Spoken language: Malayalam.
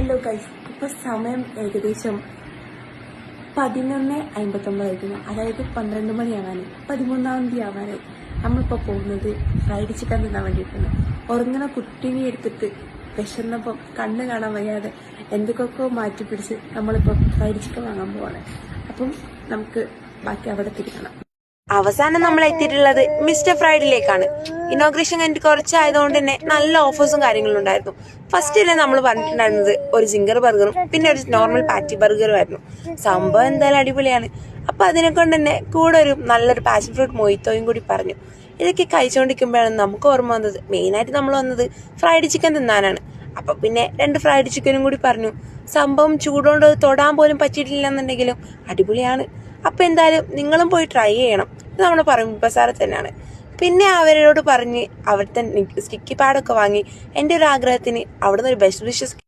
ഹലോ ഗൈസ്, ഇപ്പൊ സമയം ഏകദേശം 11:59 ആയിരിക്കുന്നു. അതായത് 12 മണിയാവാനായി, 13-ാം തീയതി ആവാനായി. നമ്മളിപ്പോ പോകുന്നത് ഫ്രൈഡ് ചിക്കൻ തിന്നാൻ വേണ്ടിയിട്ടാണ്. ഉറങ്ങുന്ന കുട്ടിനെ എടുത്തിട്ട് വിശന്നപ്പം കണ്ണ് കാണാൻ വയ്യാതെ എന്തൊക്കെയൊക്കെ മാറ്റി പിടിച്ച് നമ്മളിപ്പോ ഫ്രൈഡ് ചിക്കൻ വാങ്ങാൻ പോവാണ്. അപ്പം നമുക്ക് ബാക്കി അവിടെ തിരിക്കണം. അവസാനം നമ്മൾ എത്തിയിട്ടുള്ളത് മിസ്റ്റർ ഫ്രൈഡിലേക്കാണ്. ഇനോഗ്രേഷൻ കഴിഞ്ഞിട്ട് കുറച്ചായതുകൊണ്ട് തന്നെ നല്ല ഓഫേഴ്സും കാര്യങ്ങളും ഉണ്ടായിരുന്നു. ഫസ്റ്റില് നമ്മൾ പറഞ്ഞിട്ടുണ്ടായിരുന്നത് ഒരു ജിംഗർ ബർഗറും പിന്നെ ഒരു നോർമൽ പാറ്റി ബർഗറും ആയിരുന്നു. സംഭവം എന്തായാലും അടിപൊളിയാണ്. അപ്പൊ അതിനെ കൊണ്ട് തന്നെ കൂടെ ഒരു നല്ലൊരു പാഷൻ ഫ്രൂട്ട് മൊയ്ത്തോയും കൂടി പറഞ്ഞു. ഇതൊക്കെ കഴിച്ചുകൊണ്ടിരിക്കുമ്പോഴാണ് നമുക്ക് ഓർമ്മ വന്നത് മെയിനായിട്ട് നമ്മൾ വന്നത് ഫ്രൈഡ് ചിക്കൻ തിന്നാനാണ്. അപ്പൊ പിന്നെ 2 ഫ്രൈഡ് ചിക്കനും കൂടി പറഞ്ഞു. സംഭവം ചൂടുകൊണ്ട് തൊടാൻ പോലും പറ്റിയിട്ടില്ലെന്നുണ്ടെങ്കിലും അടിപൊളിയാണ്. അപ്പൊ എന്തായാലും നിങ്ങളും പോയി ട്രൈ ചെയ്യണം. ഇത് നമ്മുടെ പറമ്പ് ബസാറിൽ തന്നെയാണ്. പിന്നെ അവരോട് പറഞ്ഞ് അവിടുത്തെ സ്റ്റിക്കി പാഡൊക്കെ വാങ്ങി എൻ്റെ ഒരു ആഗ്രഹത്തിന് അവിടുന്ന് ഒരു ബെസ്റ്റ് വിഷസ്